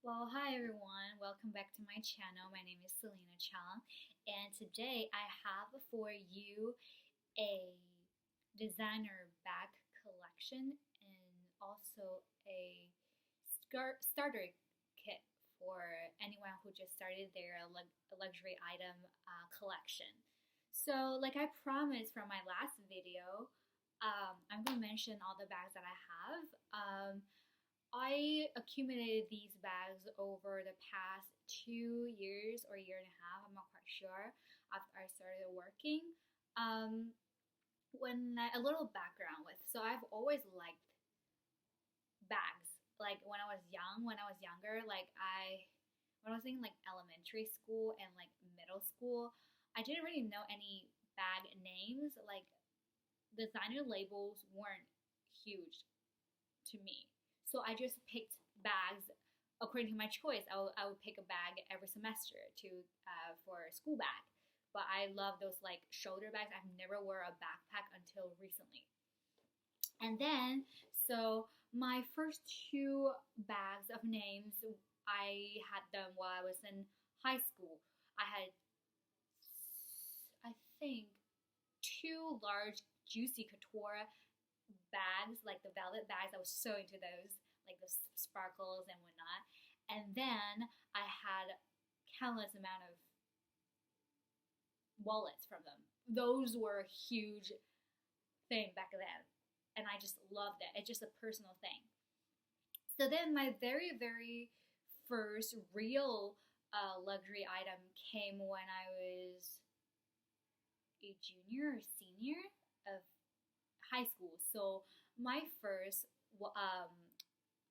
Well, hi everyone. Welcome back to my channel. My name is Selena Chang, and today I have for you a designer bag collection and also a starter kit for anyone who just started their luxury item collection. So, like I promised from my last video, I'm going to mention all the bags that I have. I accumulated these bags over the past 2 years or a year and a half, I'm not quite sure, after I started working. A little background with, so I've always liked bags. Like when I was younger, when I was in like elementary school and like middle school, I didn't really know any bag names. Like designer labels weren't huge to me. So I just picked bags according to my choice. I would pick a bag every semester for a school bag. But I love those like shoulder bags. I've never wore a backpack until recently. And then, so my first two bags of names, I had them while I was in high school. I had, I think, two large Juicy Couture bags, like the velvet bags. I was so into those, like the sparkles and whatnot. And then I had countless amount of wallets from them. Those were a huge thing back then, and I just loved it. It's just a personal thing. So then my very, very first real luxury item came when I was a junior or senior of high school. So my first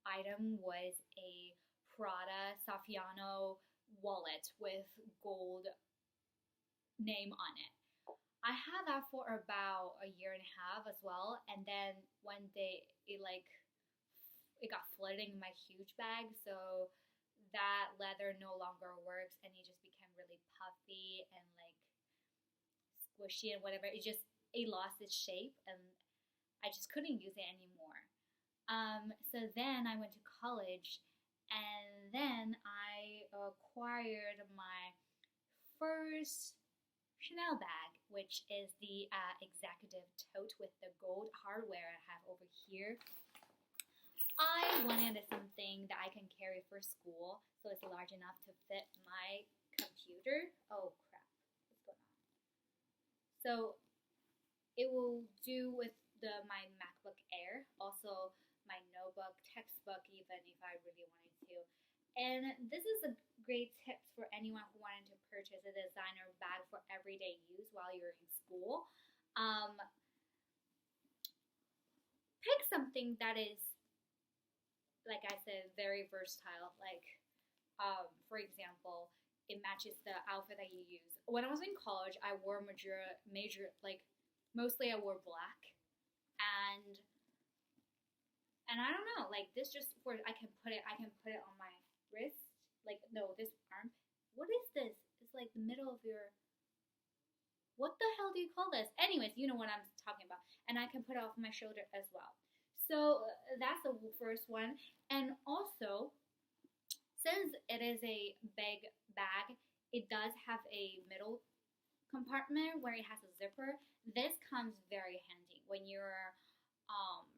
item was a Prada Saffiano wallet with gold name on it. I had that for about a year and a half as well, and then one day it got flooded in my huge bag, so that leather no longer works, and it just became really puffy and like squishy and whatever. It lost its shape, and I just couldn't use it anymore. So then I went to college, and then I acquired my first Chanel bag, which is the executive tote with the gold hardware I have over here. I wanted something that I can carry for school, so it's large enough to fit my computer. Oh crap, what's going on? So it will do with my MacBook Air, also my notebook, textbook, even if I really wanted to. And this is a great tip for anyone who wanted to purchase a designer bag for everyday use while you're in school. Pick something that is, like I said, very versatile. Like, for example, it matches the outfit that you use. When I was in college, I wore mostly I wore black, and I don't know, like this just for I can put it on my wrist, like no, this arm. What is this? It's like the middle of your. What the hell do you call this? Anyways, you know what I'm talking about, and I can put it off my shoulder as well. So that's the first one, and also since it is a big bag, it does have a middle compartment where it has a zipper. This comes very handy when you're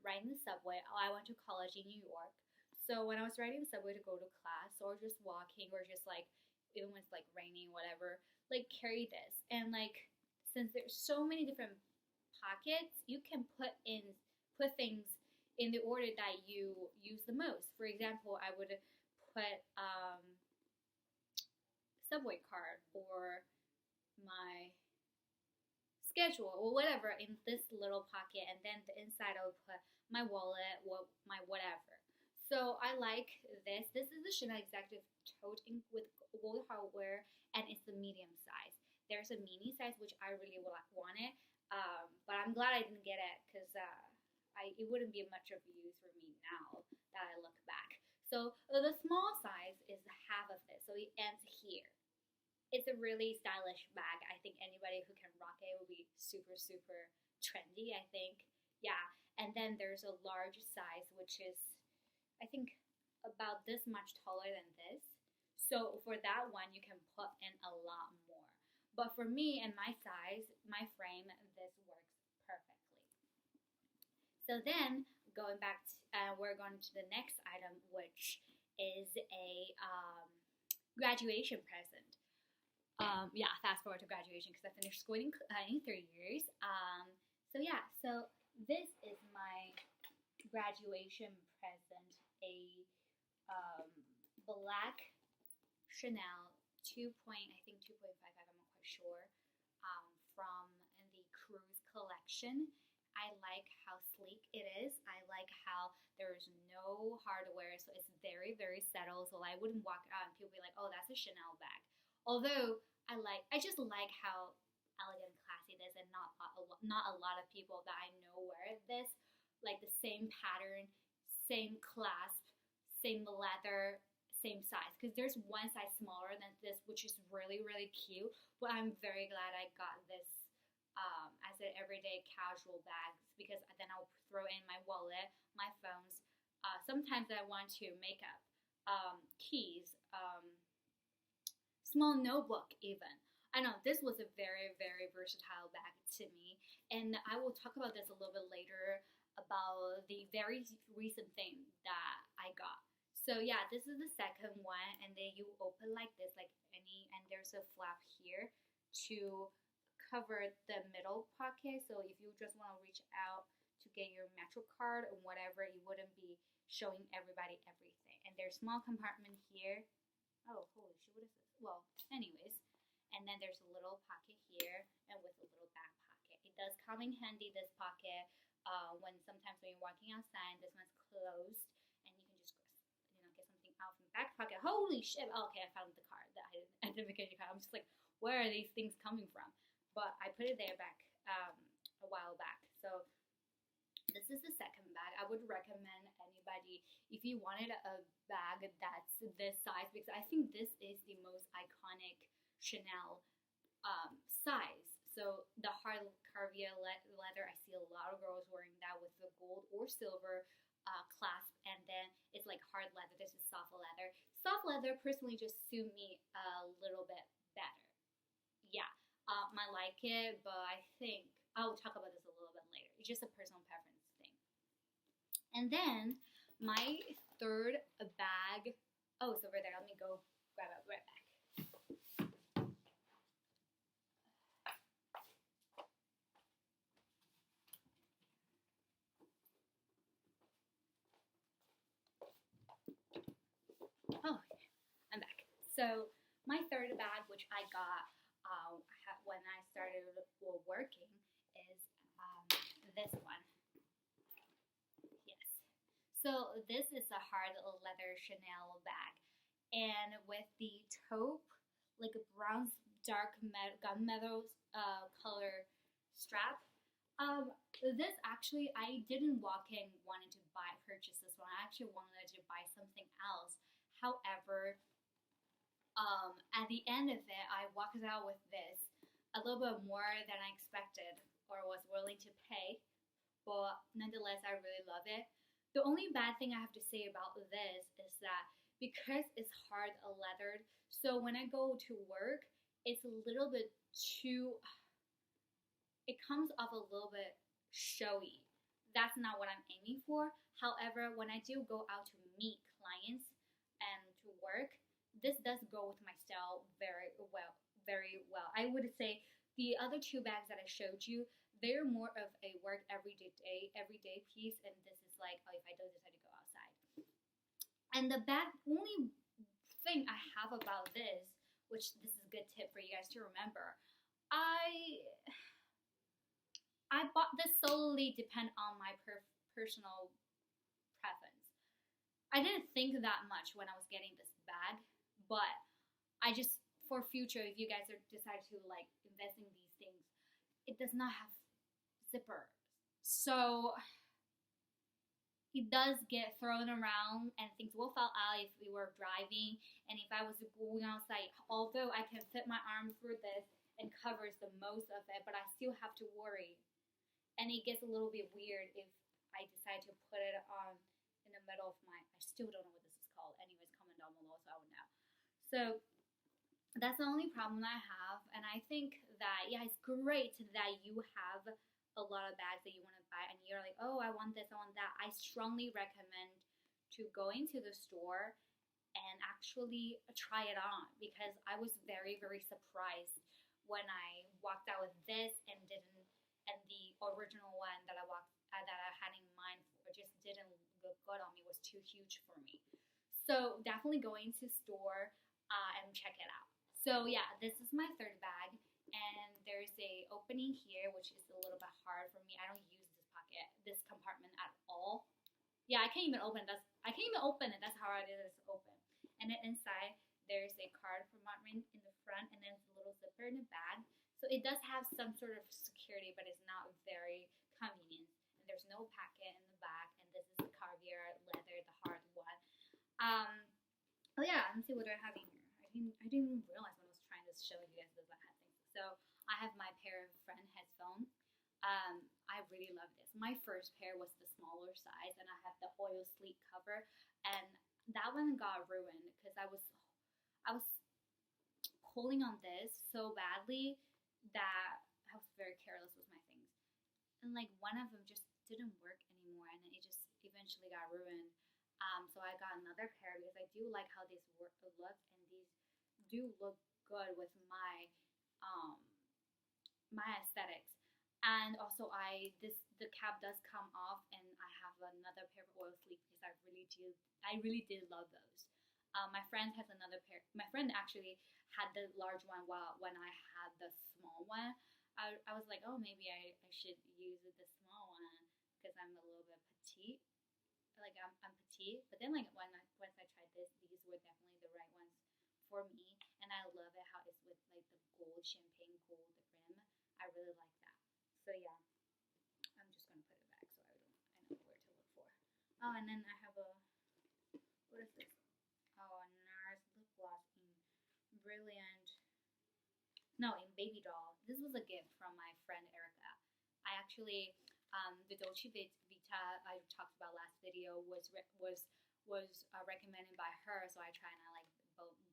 riding the subway. I went to college in New York, so when I was riding the subway to go to class or just walking or just like even when it's like raining whatever, like carry this. And like since there's so many different pockets, you can put things in the order that you use the most. For example, I would put subway card or my schedule or whatever in this little pocket, and then the inside I would put my wallet, my whatever. So I like this. This is the Chanel Executive Tote with gold hardware, and it's the medium size. There's a mini size which I really wanted, but I'm glad I didn't get it because it wouldn't be much of use for me now that I look back. So the small size is half of this, so it ends here. It's a really stylish bag. I think anybody who can rock it will be super, super trendy, I think. Yeah. And then there's a large size, which is, I think, about this much taller than this. So for that one, you can put in a lot more. But for me and my size, my frame, this works perfectly. So then going back to, we're going to the next item, which is a graduation present. Yeah, fast forward to graduation because I finished school in 3 years. So this is my graduation present, a black Chanel 2.55, I'm not quite sure, from the Cruise collection. I like how sleek it is. I like how there's no hardware, so it's very, very settled. So I wouldn't walk out and people be like, "Oh, that's a Chanel bag." Although I just like how elegant and classy it is, and not a lot of people that I know wear this. Like the same pattern, same clasp, same leather, same size. Because there's one size smaller than this, which is really, really cute. But I'm very glad I got this as an everyday casual bag, because then I'll throw in my wallet, my phones. Sometimes I want to makeup, keys, small notebook even. I know this was a very, very versatile bag to me, and I will talk about this a little bit later about the very recent thing that I got. So yeah, this is the second one, and then you open like this, and there's a flap here to cover the middle pocket. So if you just want to reach out to get your Metro card or whatever, you wouldn't be showing everybody everything. And there's small compartment here. Oh, holy shit, what is this? Well, anyways, and then there's a little pocket here, and with a little back pocket. It does come in handy, this pocket, when sometimes when you're walking outside, this one's closed, and you can just get something out from the back pocket. Holy shit! Okay, I found the card, the identification card. I'm just like, where are these things coming from? But I put it there back a while back. So this is the second bag. I would recommend anybody, if you wanted a bag that's this size, because I think this is the most iconic Chanel size. So the hard caviar leather, I see a lot of girls wearing that with the gold or silver clasp, and then it's like hard leather. This is soft leather. Soft leather personally just suit me a little bit better. Yeah. I like it, but I think I will talk about this a little bit later. It's just a personal preference thing. And then my third bag, oh, it's over there. Let me go grab it right back. Oh, I'm back. So my third bag, which I got when I started working, is this one. Yes. So this is a hard leather Chanel bag, and with the taupe, like a brown, dark gunmetal color strap. This actually, I didn't walk in wanting to purchase this one. I actually wanted to buy something else. However, at the end of it, I walked out with this, a little bit more than I expected or was willing to pay, but nonetheless, I really love it. The only bad thing I have to say about this is that because it's hard leathered, so when I go to work, it's a little bit too, it comes off a little bit showy. That's not what I'm aiming for. However, when I do go out to meet clients and to work, this does go with my style very well. I would say the other two bags that I showed you, they're more of a work everyday piece, and this is like, oh, if I don't decide to go outside. And the only thing I have about this, which this is a good tip for you guys to remember, I bought this solely depend on my personal preference. I didn't think that much when I was getting this bag, but I just, for future, if you guys decide to like invest in these things, it does not have zipper, so it does get thrown around and things will fall out if we were driving. And if I was going outside, although I can fit my arm through this and covers the most of it, but I still have to worry, and it gets a little bit weird if I decide to put it on in the middle of my, I still don't know what this is called, So that's the only problem I have. And I think that, yeah, it's great that you have a lot of bags that you want to buy and you're like, oh, I want this, I want that. I strongly recommend to go into the store and actually try it on, because I was very, very surprised when I walked out with this and didn't, and the original one that I had in mind for just didn't look good on me, was too huge for me. So definitely going to store and check it out. So yeah, this is my third bag, and there's a opening here, which is a little bit hard for me. I don't use this compartment at all. Yeah, I can't even open it. I can't even open it. That's how hard it is to open. And then inside, there's a card compartment in the front, and then it's a little zipper in the back. So it does have some sort of security, but it's not very convenient. And there's no packet in the back, and this is the caviar leather, the hard one. Oh yeah, let me see what I have in here. I didn't even realize when I was trying to show you guys that I had things. So I have my pair of friend headphones. I really love this. My first pair was the smaller size, and I had the oil sleep cover, and that one got ruined because I was pulling on this so badly that I was very careless with my things, and like one of them just didn't work anymore, and it just eventually got ruined. So I got another pair because I do like how these look, and these do look good with my my aesthetics. And also the cap does come off, and I have another pair of oil sleeve because I really did love those. My friend has another pair. My friend actually had the large one while when I had the small one. I was like, oh, maybe I should use the small one because I'm a little bit petite. Like I'm petite, but then like once I tried this, these were definitely the right ones for me, and I love it how it's with like the gold, champagne gold rim. I really like that. So yeah, I'm just gonna put it back so I know where to look for. Oh, and then I have what is this? Oh, a NARS lip gloss in brilliant. No, in baby doll. This was a gift from my friend Erica. I actually the Dolce Vita I talked about last video was recommended by her, so I try and I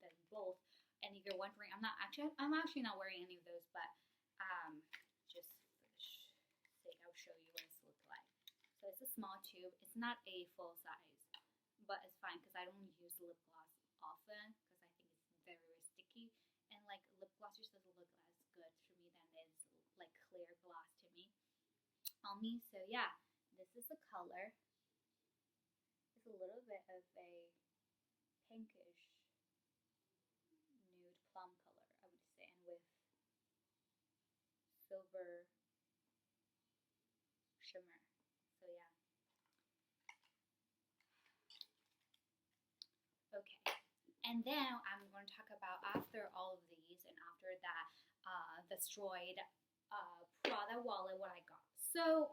like both. And if you're wondering, I'm actually not wearing any of those, but just for the sake, I'll show you what it's look like. So it's a small tube. It's not a full size, but it's fine because I don't use lip gloss often because I think it's very sticky, and like lip gloss just doesn't look as good for me than it is like clear gloss to me on me. So yeah, this is the color. It's a little bit of a pinkish nude plum color, I would say, and with silver shimmer. So yeah. Okay. And then I'm going to talk about after all of these and after that destroyed Prada wallet what I got. So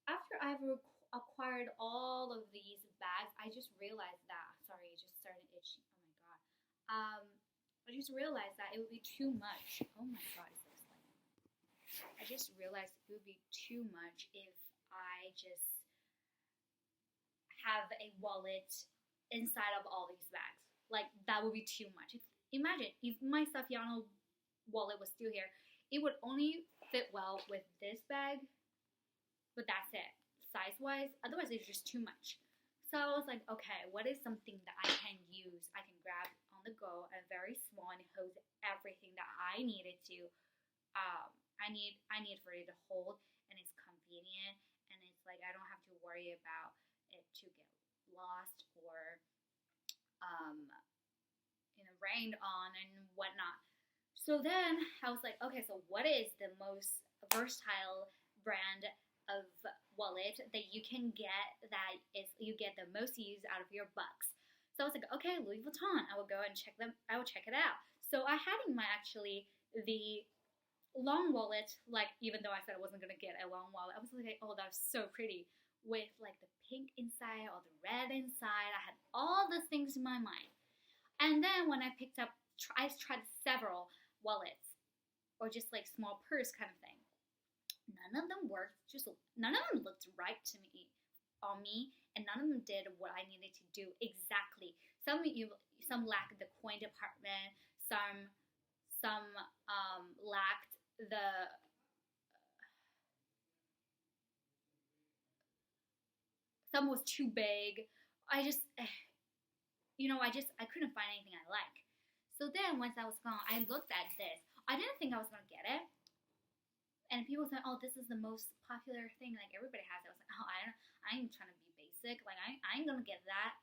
after I've acquired all of these bags, I just realized that, sorry, it just started itching. Oh my god. I just realized that it would be too much. Oh my god, is this like? I just realized it would be too much if I just have a wallet inside of all these bags. Like, that would be too much. Imagine if my Saffiano wallet was still here, it would only fit well with this bag, but that's it, size-wise. Otherwise, it's just too much. So I was like, okay, what is something that I can use, I can grab on the go, and very small, and it holds everything that I needed to, I need for it to hold, and it's convenient, and it's like I don't have to worry about it to get lost or rained on and whatnot. So then I was like, okay, so what is the most versatile brand of wallet that you can get that is you get the most use out of your bucks? So I was like, okay, Louis Vuitton. I will go and check it out. So I had in my actually the long wallet, like even though I said I wasn't gonna get a long wallet, I was like, oh, that's so pretty with like the pink inside or the red inside. I had all those things in my mind. And then when I picked up, I tried several wallets or just like small purse kind of thing. None of them worked. None of them looked right to me, on me, and none of them did what I needed to do exactly. Some some lacked the coin department, some lacked the some was too big. I just I couldn't find anything I like. So then once I was gone, I looked at this. I didn't think I was gonna get it. And people said, "Oh, this is the most popular thing. Like everybody has it." I was like, "Oh, I ain't trying to be basic. Like I ain't gonna get that."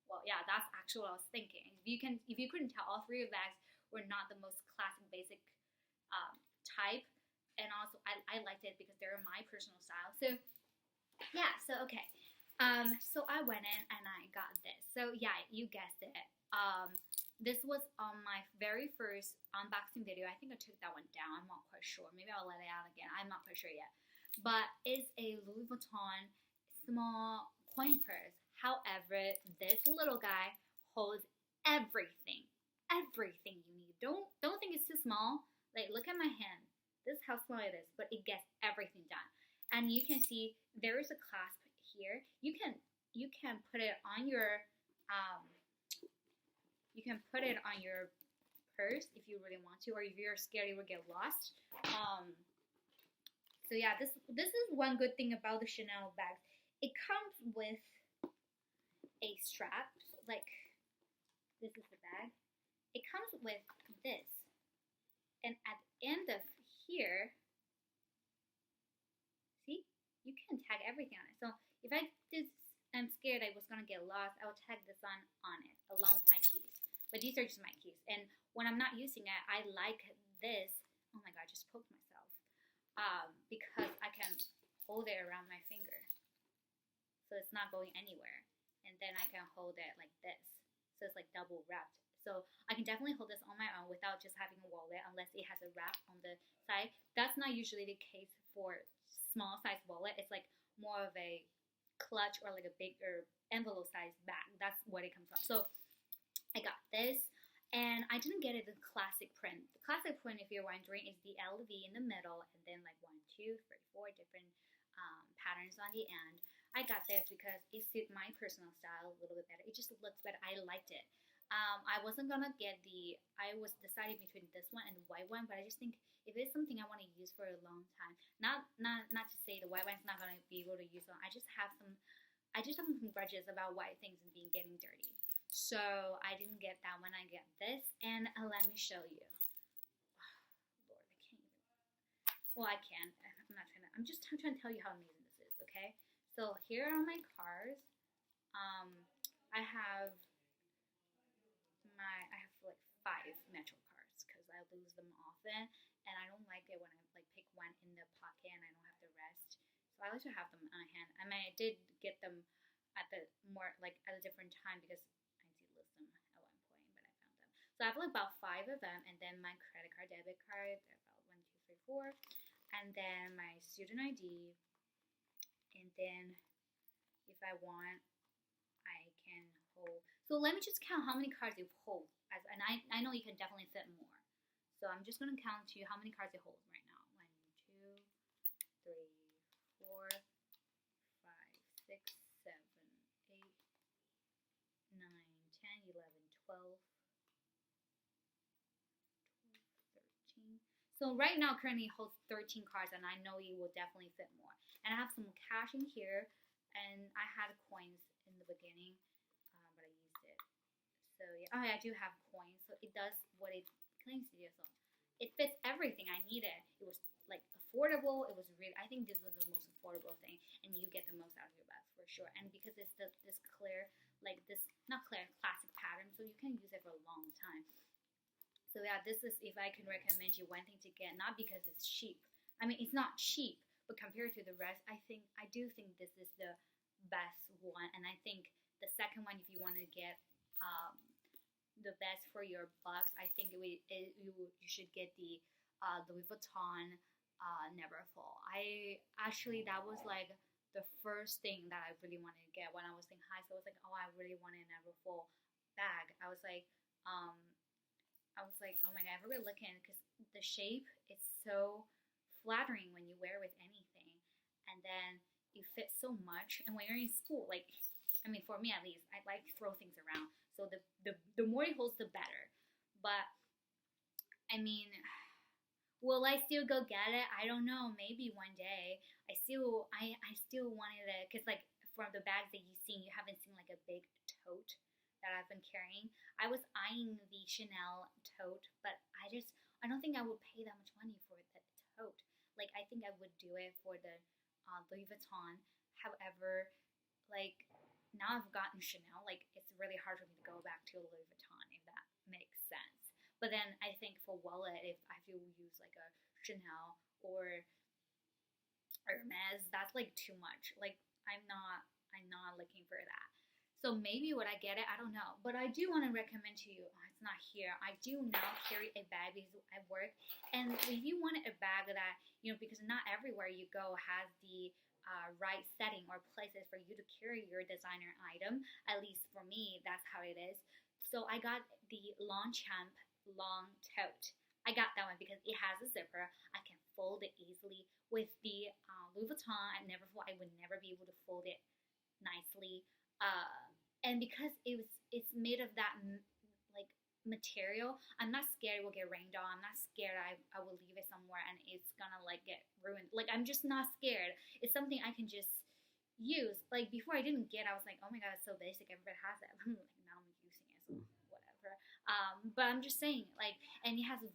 Well, yeah, that's actually what I was thinking. If you couldn't tell, all three of bags were not the most classic basic type, and also I liked it because they're my personal style. So yeah, so okay. So I went in and I got this. So yeah, you guessed it. This was on my very first unboxing video. I think I took that one down. I'm not quite sure. Maybe I'll let it out again. I'm not quite sure yet. But it's a Louis Vuitton small coin purse. However, this little guy holds everything. Everything you need. Don't think it's too small. Like look at my hand. This is how small it is, but it gets everything done. And you can see there is a clasp here. You can put it on your purse if you really want to, or if you're scared you will get lost. So yeah, this is one good thing about the Chanel bags. It comes with a strap, like this is the bag. It comes with this, and at the end of here, see, you can tag everything on it. So if I'm scared I was gonna get lost, I will tag this on it along with my keys. But these are just my keys. And when I'm not using it, I like this. Oh my god, I just poked myself. Because I can hold it around my finger. So it's not going anywhere. And then I can hold it like this. So it's like double wrapped. So I can definitely hold this on my own without just having a wallet, unless it has a wrap on the side. That's not usually the case for small size wallet. It's like more of a clutch or like a bigger envelope size bag. That's what it comes from. So I got this, and I didn't get it the classic print. The classic print, if you're wondering, is the LV in the middle, and then like 1, 2, 3, 4 different patterns on the end. I got this because it suits my personal style a little bit better. It just looks better. I liked it. I wasn't gonna get I was deciding between this one and the white one, but I just think if it's something I want to use for a long time, not to say the white one's not gonna be able to use it. I just have some grudges about white things and getting dirty. So I didn't get that one. I get this, and let me show you. Lord, I can't even. Well, I can. I'm not trying to. I'm just trying to tell you how amazing this is. Okay. So here are my cards. I have like 5 metro cards because I lose them often, and I don't like it when I like pick one in the pocket and I don't have the rest. So I like to have them on hand. I mean, I did get them at a different time because I did lose them at one point, but I found them. So I have like about 5 of them, and then my credit card, debit card, about 1, 2, 3, 4, and then my student ID, and then if I want, I can hold. So let me just count how many cards you hold, and I know you can definitely fit more. So I'm just gonna count to you how many cards it holds right now. 1, 2, 3, 4, 5, 6, 7, 8, 9, 10, 11, 12, 13. So right now currently it holds 13 cards, and I know it will definitely fit more. And I have some cash in here, and I had coins in the beginning, but I used it. So yeah, I do have coins, so it does what it claims to do. So it fits everything I needed. It was like affordable. It was really, I think this was the most affordable thing, and you get the most out of your bags for sure. And because it's this clear, like this, not clear, classic pattern, so you can use it for a long time. So yeah, this is, if I can recommend you one thing to get, not because it's cheap. I mean, it's not cheap, but compared to the rest, I do think this is the best one. And I think the second one, if you want to get the best for your bucks, I think you should get the Louis Vuitton Neverfull. That was like the first thing that I really wanted to get when I was in high school. I was like, oh, I really want a Neverfull bag. I was like, oh my god, I really looking, because the shape is so flattering when you wear with anything, and then you fit so much. And when you're in school, like, I mean, for me at least, I like to throw things around. So the more it holds, the better. But I mean, will I still go get it? I don't know. Maybe one day. I still wanted it because like from the bags that you've seen, you haven't seen like a big tote that I've been carrying. I was eyeing the Chanel tote, but I don't think I would pay that much money for the tote. Like I think I would do it for the Louis Vuitton. However, like now I've gotten Chanel, like it's really hard for me to go back to Louis Vuitton if that makes sense. But then I think for wallet, if I have to use like a Chanel or Hermes, that's like too much. Like I'm not looking for that. So maybe would I get it? I don't know. But I do want to recommend to you, it's not here. I do now carry a bag because I work. And if you want a bag that, because not everywhere you go has the right setting or places for you to carry your designer item. At least for me, that's how it is. So I got the Longchamp long tote. I got that one because it has a zipper. I can fold it easily. With the Louis Vuitton, I would never be able to fold it nicely. And because it's made of that like material, I'm not scared it will get rained on. I'm not scared I will leave it somewhere and it's gonna like get ruined. Like I'm just not scared. It's something I can just use. Like before I didn't get, I was like, oh my god, it's so basic. Everybody has it. Like now I'm using it, so whatever. But I'm just saying, like, and it has a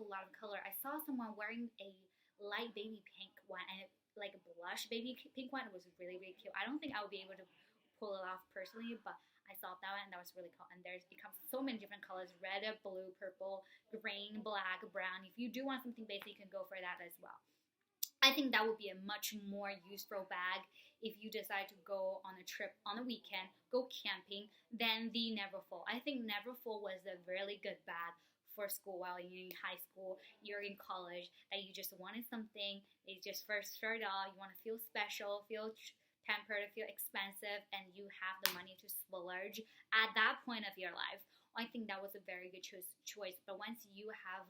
lot of color. I saw someone wearing a light baby pink one and like a blush baby pink one. It was really really cute. I don't think I would be able to pull it off personally, but I saw that one and that was really cool. And there's becomes so many different colors: red, blue, purple, green, black, brown. If you do want something basic, you can go for that as well. I think that would be a much more useful bag if you decide to go on a trip on a weekend, go camping, than the Neverfull. I think Neverfull was a really good bag for school while you're in high school, you're in college, that you just wanted something. It just first started out, you want to feel special, feel pampered, feel expensive, and you have the money to splurge at that point of your life. I think that was a very good choice. But once you have,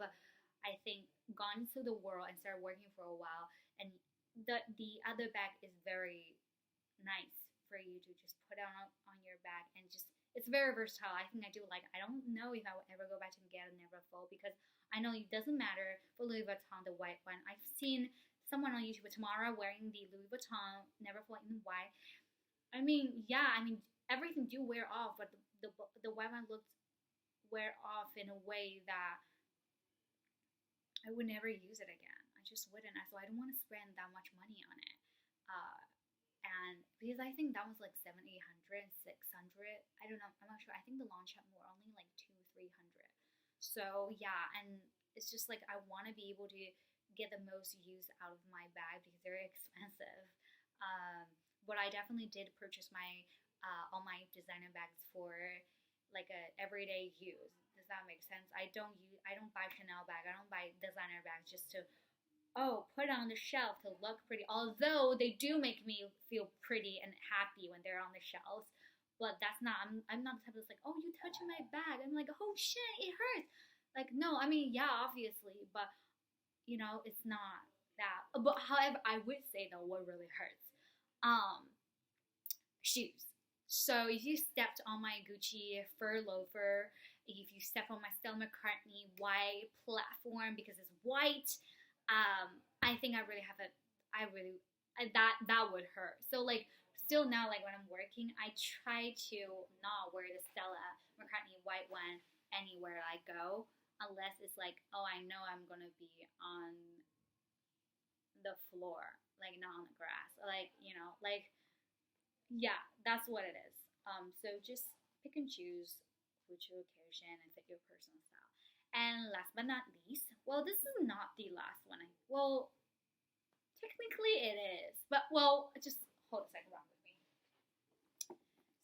I think, gone into the world and started working for a while, and the other bag is very nice for you to just put on your bag and just, it's very versatile. I think I do like. I don't know if I would ever go back and get a Neverfull because I know it doesn't matter for Louis Vuitton, the white one. I've seen someone on YouTube tomorrow wearing the Louis Vuitton Neverfull in white. I mean, yeah, everything do wear off, but the white one looks wear off in a way that I would never use it again. I just wouldn't. So I don't want to spend that much money on it. And because I think that was like 700, 800, 600. I don't know. I'm not sure. I think the Longchamp were only like 200, 300. So yeah, and it's just like I want to be able to get the most use out of my bag because they're expensive. But I definitely did purchase my all my designer bags for like a everyday use. Does that make sense? I don't buy Chanel bag. I don't buy designer bags just to put on the shelf to look pretty. Although they do make me feel pretty and happy when they're on the shelves. But that's not, I'm not the type that's like, oh, you touching my bag. I'm like, oh shit, it hurts. Like, no, yeah, obviously, but it's not that. But however, I would say though, what really hurts, shoes. So if you stepped on my Gucci fur loafer, if you step on my Stella McCartney white platform because it's white, I think that would hurt. So like still now, like when I'm working, I try to not wear the Stella McCartney white one anywhere I go, unless it's like, oh, I know I'm gonna be on the floor, like not on the grass, like yeah, that's what it is. So just pick and choose which occasion and fit your personal style. And last but not least, well, this is not the last one. Well, technically it is, but just hold a second, wrong with me.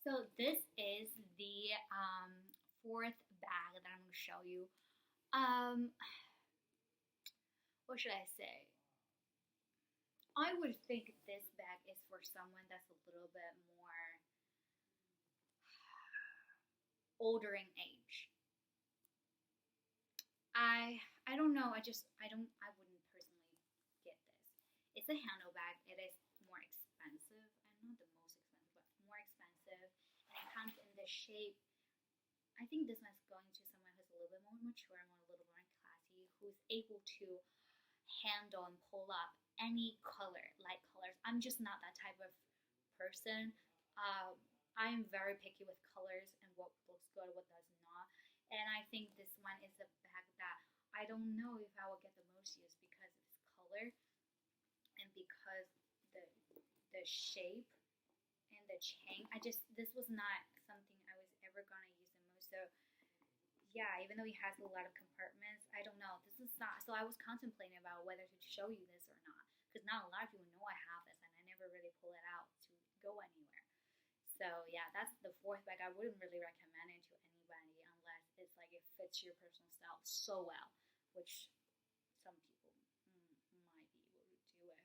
So this is the fourth bag that I'm going to show you. What should I say? I would think this bag is for someone that's a little bit more older in age. I don't know. I wouldn't personally get this. It's a handle bag. It is more expensive, and not the most expensive, but more expensive. And it comes in the shape I think this one's going to someone who's a little bit more mature and a little more classy, who's able to handle and pull up any color, light colors. I'm just not that type of person. I am very picky with colors and what looks good, what does not. And I think this one is a bag that I don't know if I will get the most use because of its color and because the shape and the chain. This was not something I was ever gonna use the most. So yeah, even though it has a lot of compartments, I don't know. This is not. So I was contemplating about whether to show you this or not, because not a lot of people know I have this, and I never really pull it out to go anywhere. So yeah, that's the fourth bag. I wouldn't really recommend it to anybody unless it's like it fits your personal style so well, which some people might be able to do it.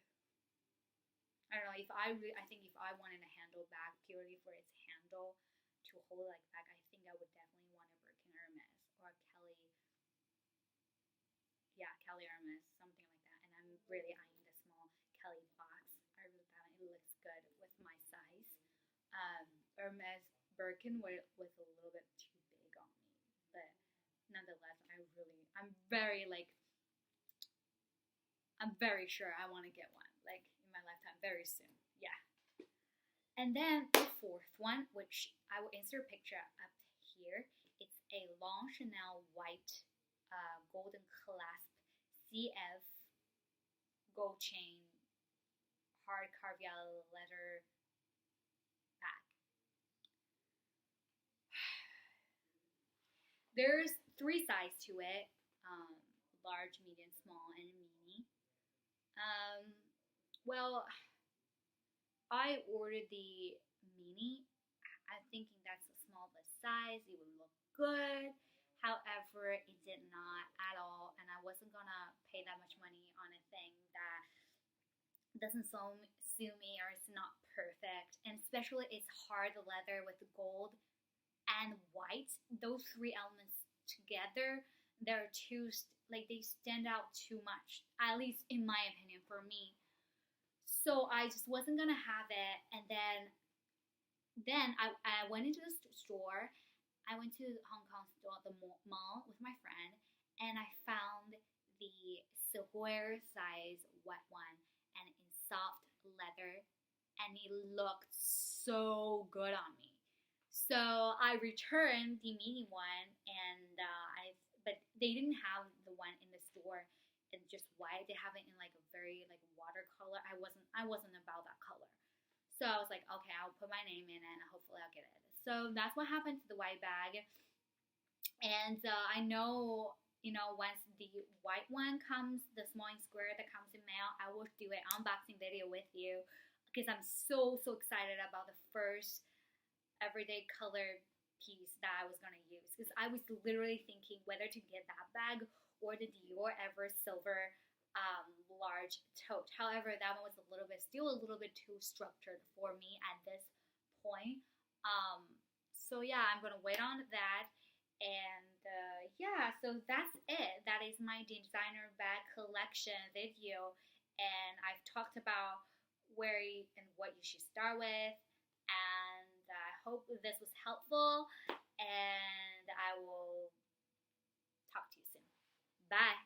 I don't know. I think if I wanted a handle bag purely for its handle to hold like bag, I think I would definitely want a Birkin Hermes or a Kelly Hermes, something like that. And I'm really eyeing the small Kelly box. I really thought it looks good with my size. Hermes Birkin was a little bit too big on me, but nonetheless, I'm very sure I want to get one, like in my lifetime, very soon. Yeah. And then the fourth one, which I will insert a picture up here. It's a long Chanel white golden clasp CF gold chain hard caviar leather bag. There's 3 sizes to it: large, medium, small, and mini. Well, I ordered the mini. I'm thinking that's a small size. It would look good. However, it did not at all, and I wasn't gonna pay that much money on a thing that doesn't suit me or it's not perfect. And especially it's hard leather with gold and white. Those 3 elements together, they're too they stand out too much, at least in my opinion, for me. So I just wasn't gonna have it. And then I went into the store. I went to Hong Kong store, the mall with my friend, and I found the square size wet one and in soft leather, and it looked so good on me. So I returned the mini one, and but they didn't have the one in the store in just white. They have it in like a very like watercolor. I wasn't about that color. So I was like, okay, I'll put my name in and hopefully I'll get it. So that's what happened to the white bag. And I know, once the white one comes, the small and square that comes in mail, I will do an unboxing video with you because I'm so excited about the first everyday colored piece that I was going to use. Because I was literally thinking whether to get that bag or the Dior Ever Silver large tote. However, that one was still a little bit too structured for me at this point. So yeah, I'm gonna wait on that. And yeah, so that's it. That is my designer bag collection video, and I've talked about where and what you should start with. And I hope this was helpful, and I will talk to you soon. Bye.